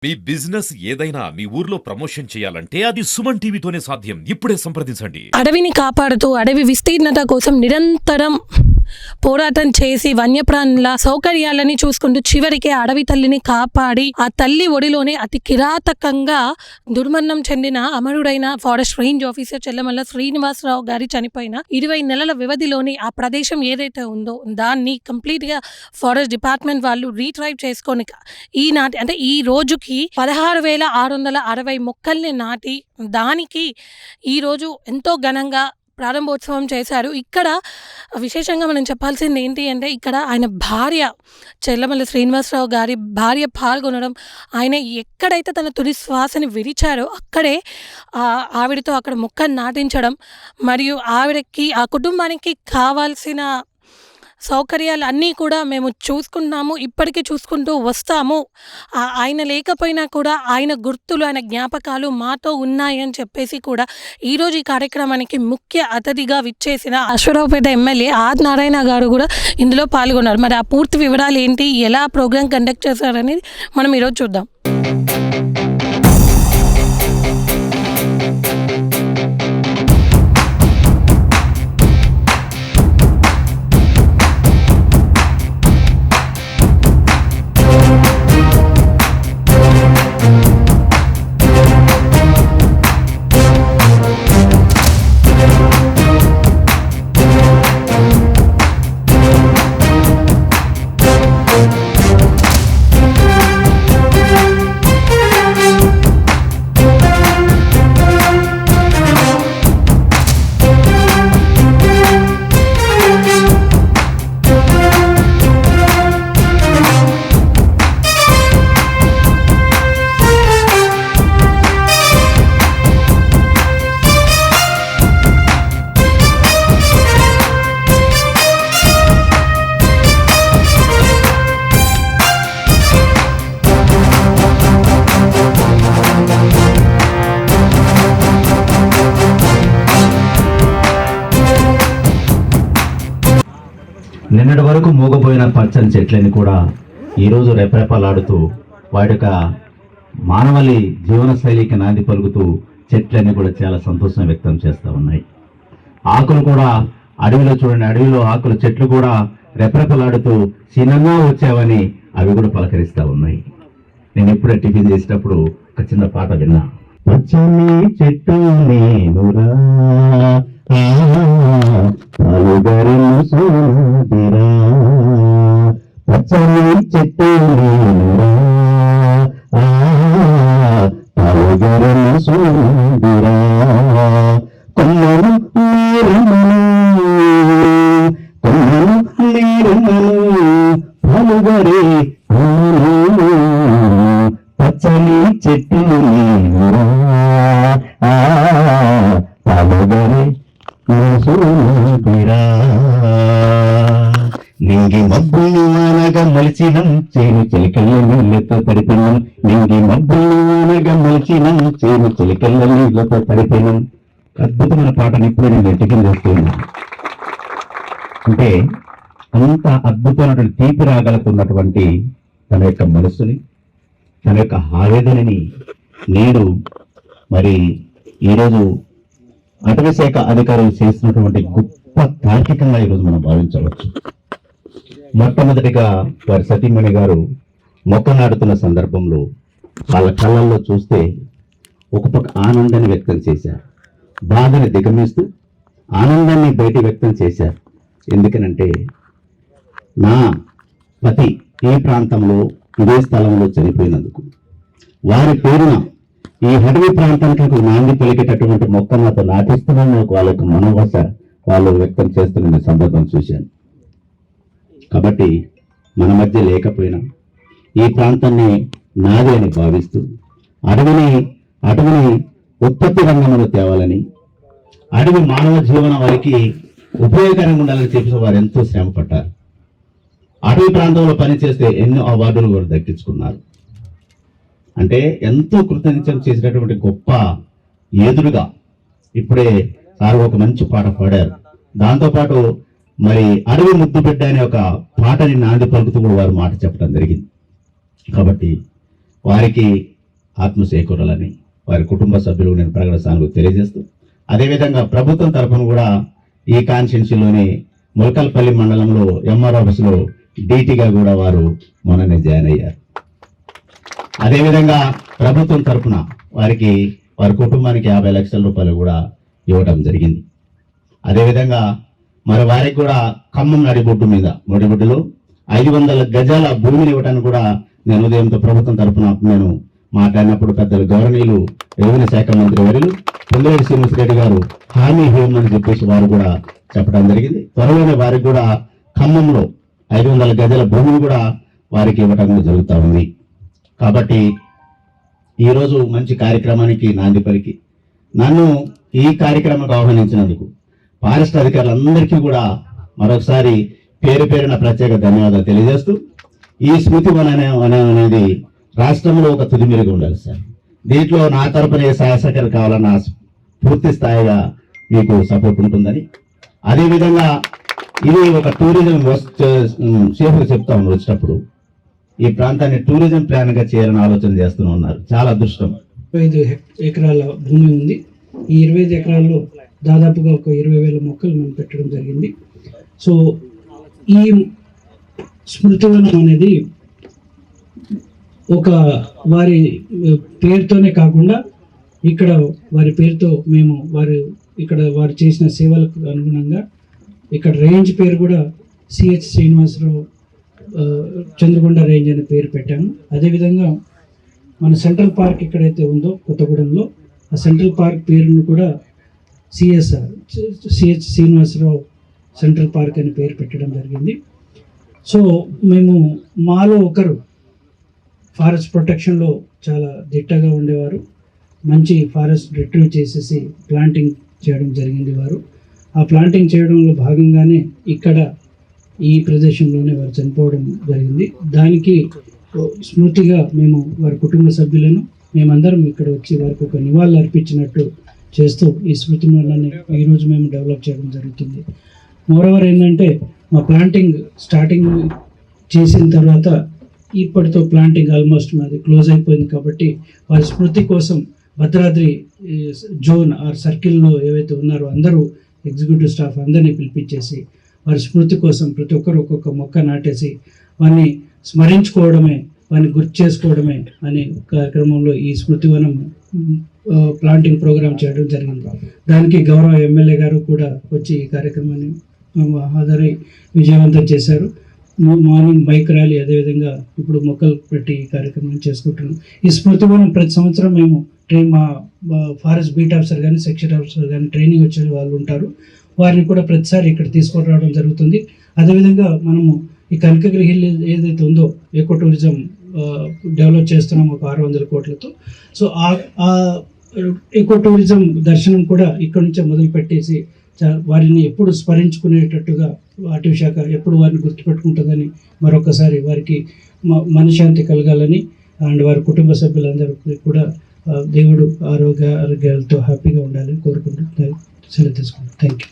మీ business ఏదైనా మీ ఊర్లో promotion చేయాలంటే అది సుమన్ టీవీతోనే సాధ్యం. ఇప్పుడే సంప్రదించండి. అడవిని కాపాడుతూ అడవి విస్తీర్ణత కోసం నిరంతరం పోరాటం చేసి వన్యప్రాణుల సౌకర్యాలని చూసుకుంటూ చివరికి అడవి తల్లిని కాపాడి ఆ తల్లి ఒడిలోనే అతి కిరాతకంగా దుర్మరణం చెందిన అమరుడైన ఫారెస్ట్ రేంజ్ ఆఫీసర్ చెల్లమల్ల శ్రీనివాసరావు గారి చనిపోయిన 20 నెలల వ్యవధిలోని ఆ ప్రదేశం ఏదైతే ఉందో దాన్ని కంప్లీట్గా ఫారెస్ట్ డిపార్ట్మెంట్ వాళ్ళు రీట్రైవ్ చేసుకొని ఈనాటి అంటే ఈ రోజుకి 16,660 మొక్కల్ని నాటి దానికి ఈరోజు ఎంతో ఘనంగా ప్రారంభోత్సవం చేశారు. ఇక్కడ విశేషంగా మనం చెప్పాల్సింది ఏంటి అంటే ఇక్కడ ఆయన భార్య చెల్లమల్ల శ్రీనివాసరావు గారి భార్య పాల్గొనడం, ఆయన ఎక్కడైతే తన తుది శ్వాసని విడిచారో అక్కడే ఆవిడతో అక్కడ మొక్కను నాటించడం, మరియు ఆవిడకి ఆ కుటుంబానికి కావాల్సిన సౌకర్యాలు అన్నీ కూడా మేము చూసుకుంటున్నాము, ఇప్పటికీ చూసుకుంటూ వస్తాము. ఆయన లేకపోయినా కూడా ఆయన గుర్తులు, ఆయన జ్ఞాపకాలు మాతో ఉన్నాయని చెప్పేసి కూడా ఈరోజు ఈ కార్యక్రమానికి ముఖ్య అతిథిగా విచ్చేసిన అశ్వరావుపేట ఎమ్మెల్యే ఆర్ నారాయణ గారు కూడా ఇందులో పాల్గొన్నారు. మరి ఆ పూర్తి వివరాలు ఏంటి, ఎలా ప్రోగ్రాం కండక్ట్ చేశారనేది మనం ఈరోజు చూద్దాం. నిన్నటి వరకు మూగపోయిన పచ్చని చెట్లని కూడా ఈరోజు రెపరెపలాడుతూ వాటి యొక్క మానవలి జీవన శైలికి నాంది పలుకుతూ చెట్లన్నీ కూడా చాలా సంతోషం వ్యక్తం చేస్తూ ఉన్నాయి. ఆకులు కూడా అడవిలో చూడండి, అడవిలో ఆకులు చెట్లు కూడా రెపరెపలాడుతూ చిన్నగా వచ్చావని అవి కూడా పలకరిస్తూ ఉన్నాయి. నేను ఎప్పుడే టిఫిన్ చేసేటప్పుడు ఒక చిన్న పాట విన్నా, పచ్చని చెట్టు నేనురా పచ్చని చెట్టు పాలుగరను సోదిరా కొమ్మను పాలుగరే పచ్చని చెట్టు నేనురా పాలుగరే నింగి మబ్బులు వానగా మలిచినం చేను చిలికల్ల నీళ్లతో తడిపినం, నింగి మబ్బులు వానగా మలిచినం చేను చిలికల్ల నీళ్లతో తడిపినం. అద్భుతమైన పాటను ఇప్పుడు నేను ఎట్టుకింది చేస్తున్నా. అంటే అంత అద్భుతమైనటువంటి తీపి రాగలుగుతున్నటువంటి తన యొక్క మనస్సుని, తన యొక్క ఆవేదనని నేను మరి ఈరోజు అటవీ శాఖ అధికారులు చేస్తున్నటువంటి గొప్ప తార్కికంగా ఈరోజు మనం భావించవచ్చు. మొట్టమొదటిగా వారి సతీమణి గారు మొక్క నాటుతున్న సందర్భంలో వాళ్ళ కళ్ళల్లో చూస్తే ఒక పక్క ఆనందాన్ని వ్యక్తం చేశారు, బాధని దిగమిస్తూ ఆనందాన్ని బయట వ్యక్తం చేశారు. ఎందుకనంటే నా పతి ఏ ప్రాంతంలో ఇదే స్థలంలో చనిపోయినందుకు వారి పేరున ఈ అడవి ప్రాంతానికి నాంది పలికేటటువంటి మొక్క నాతో నాటిస్తున్నాను వాళ్ళకు మనోభాష వాళ్ళు వ్యక్తం చేస్తున్న సందర్భం చూశాను. కాబట్టి మన మధ్య లేకపోయినా ఈ ప్రాంతాన్ని నాది అని భావిస్తూ అడవిని ఉత్పత్తి రంగంలో తేవాలని, అడవి మానవ జీవన వారికి ఉపయోగకరంగా ఉండాలని చెప్పి వారు ఎంతో శ్రమ పడ్డారు. అడవి ప్రాంతంలో పనిచేస్తే ఎన్నో అవార్డులు వారు దక్కించుకున్నారు. అంటే ఎంతో కృతజ్ఞత చేసినటువంటి గొప్ప ఏదురుగా ఇప్పుడే సార్ ఒక మంచి పాట పాడారు. దాంతోపాటు మరి అడవి ముద్దు బిడ్డ అనే ఒక పాటని నాంది పలుకుతూ కూడా వారు మాట చెప్పడం జరిగింది. కాబట్టి వారికి ఆత్మ చేకూరాలని వారి కుటుంబ సభ్యులు నేను ప్రగడ సానుభూతి తెలియజేస్తూ, అదేవిధంగా ప్రభుత్వం తరఫున కూడా ఈ కాన్స్టిట్యున్సీలోని ములకల్పల్లి మండలంలో ఎంఆర్ ఆఫీసులో డీటీగా కూడా వారు మొన్ననే జాయిన్ అయ్యారు. అదేవిధంగా ప్రభుత్వం తరఫున వారికి వారి కుటుంబానికి 50 లక్షల రూపాయలు కూడా ఇవ్వడం జరిగింది. అదేవిధంగా మరి వారికి కూడా ఖమ్మం నడిబొడ్డు మీద నడిబొడ్డులో 500 గజాల భూమిని ఇవ్వడానికి కూడా నేను ఉదయంతో ప్రభుత్వం తరఫున నేను మాట్లాడినప్పుడు పెద్దలు గౌరవనీయులు రెవెన్యూ శాఖ మంత్రి వర్యులు పొంగిరెడ్డి శ్రీనివాసరెడ్డి గారు హామీ ఇవ్వమని చెప్పేసి వారు కూడా చెప్పడం జరిగింది. త్వరలోనే వారికి కూడా ఖమ్మంలో 500 గజాల భూమిని కూడా వారికి ఇవ్వడం జరుగుతూ ఉంది. కాబట్టి ఈరోజు మంచి కార్యక్రమానికి నాంది పలికి నన్ను ఈ కార్యక్రమానికి ఆహ్వానించినందుకు ఫారెస్ట్ అధికారులందరికీ కూడా మరొకసారి పేరు పేరున ప్రత్యేక ధన్యవాదాలు తెలియజేస్తూ, ఈ స్మృతి వనం అనేది రాష్ట్రంలో ఒక తుదిమెరుగు ఉండాలి సార్. దీంట్లో నా తరపున ఏ సహాయ సహకారం కావాలన్న పూర్తి స్థాయిగా మీకు సపోర్ట్ ఉంటుందని, అదేవిధంగా ఇది ఒక టూరిజం సేఫ్గా చెప్తా ఉన్నారు. వచ్చేటప్పుడు ఈ ప్రాంతాన్ని టూరిజం ప్లాన్ గా చేయాలని ఆలోచన చేస్తూ ఉన్నారు. చాలా అదృష్టం. 25 ఎకరాల భూమి ఉంది. ఈ 25 ఎకరాల్లో దాదాపుగా ఒక 20,000 మొక్కలు మనం పెట్టడం జరిగింది. సో ఈ స్మృతివనం అనేది ఒక వారి పేరుతోనే కాకుండా ఇక్కడ వారి పేరుతో మేము వారు చేసిన సేవలకు అనుగుణంగా ఇక్కడ రేంజ్ పేరు కూడా సిహెచ్ శ్రీనివాసరావు చంద్రకొండ రేంజ్ అనే పేరు పెట్టాము. అదేవిధంగా మన సెంట్రల్ పార్క్ ఎక్కడైతే ఉందో కొత్తగూడెంలో ఆ సెంట్రల్ పార్క్ పేరును కూడా సిహెచ్ శ్రీనివాసరావు సెంట్రల్ పార్క్ అని పేరు పెట్టడం జరిగింది. సో మేము మాలో ఒకరు ఫారెస్ట్ ప్రొటెక్షన్లో చాలా దిట్టగా ఉండేవారు. మంచి ఫారెస్ట్ రిట్రీవ్ చేసేసి ప్లాంటింగ్ చేయడం జరిగింది. వారు ఆ ప్లాంటింగ్ చేయడంలో భాగంగానే ఇక్కడ ఈ ప్రదేశంలోనే వారు చనిపోవడం జరిగింది. దానికి స్మృతిగా మేము వారి కుటుంబ సభ్యులను మేమందరం ఇక్కడ వచ్చి వారికి ఒక నివాళులు అర్పించినట్టు చేస్తూ ఈ స్మృతి వనాన్ని ఈరోజు మేము డెవలప్ చేయడం జరుగుతుంది. మోరోవర్ ఏంటంటే మా ప్లాంటింగ్ స్టార్టింగ్ చేసిన తర్వాత ఇప్పటితో ప్లాంటింగ్ ఆల్మోస్ట్ మాది క్లోజ్ అయిపోయింది. కాబట్టి వారి స్మృతి కోసం భద్రాద్రి జోన్ ఆర్ సర్కిల్లో ఏవైతే ఉన్నారో అందరూ ఎగ్జిక్యూటివ్ స్టాఫ్ అందరినీ పిలిపించేసి వారి స్మృతి కోసం ప్రతి ఒక్కరు ఒక్కొక్క మొక్క నాటేసి వారిని స్మరించుకోవడమే, వారిని గుర్తు చేసుకోవడమే అనే కార్యక్రమంలో ఈ స్మృతివనం ప్లాంటింగ్ ప్రోగ్రామ్ చేయడం జరిగింది. దానికి గౌరవ ఎమ్మెల్యే గారు కూడా వచ్చి ఈ కార్యక్రమాన్ని హాజరై విజయవంతం చేశారు. మార్నింగ్ బైక్ ర్యాలీ, అదేవిధంగా ఇప్పుడు మొక్కలు పెట్టి ఈ కార్యక్రమం చేసుకుంటున్నాం. ఈ స్మృతివనం ప్రతి సంవత్సరం మేము మా ఫారెస్ట్ బీట్ ఆఫీసర్ కానీ సెక్షన్ ఆఫీసర్ కానీ ట్రైనింగ్ వచ్చే వాళ్ళు ఉంటారు. వారిని కూడా ప్రతిసారి ఇక్కడ తీసుకొని రావడం జరుగుతుంది. అదేవిధంగా మనము ఈ కనకగిరి హిల్ ఏదైతే ఉందో ఎకో టూరిజం డెవలప్ చేస్తున్నాం ఒక 600 కోట్లతో. సో ఆ ఎకో టూరిజం దర్శనం కూడా ఇక్కడ నుంచే మొదలు పెట్టేసి వారిని ఎప్పుడు స్మరించుకునేటట్టుగా అటవీ శాఖ ఎప్పుడు వారిని గుర్తుపెట్టుకుంటుందని మరొకసారి వారికి మనశ్శాంతి కలగాలని అండ్ వారి కుటుంబ సభ్యులందరికీ కూడా దేవుడు ఆరోగ్యాలతో హ్యాపీగా ఉండాలని కోరుకుంటూ సెలవు తీసుకుంటాం. Thank you.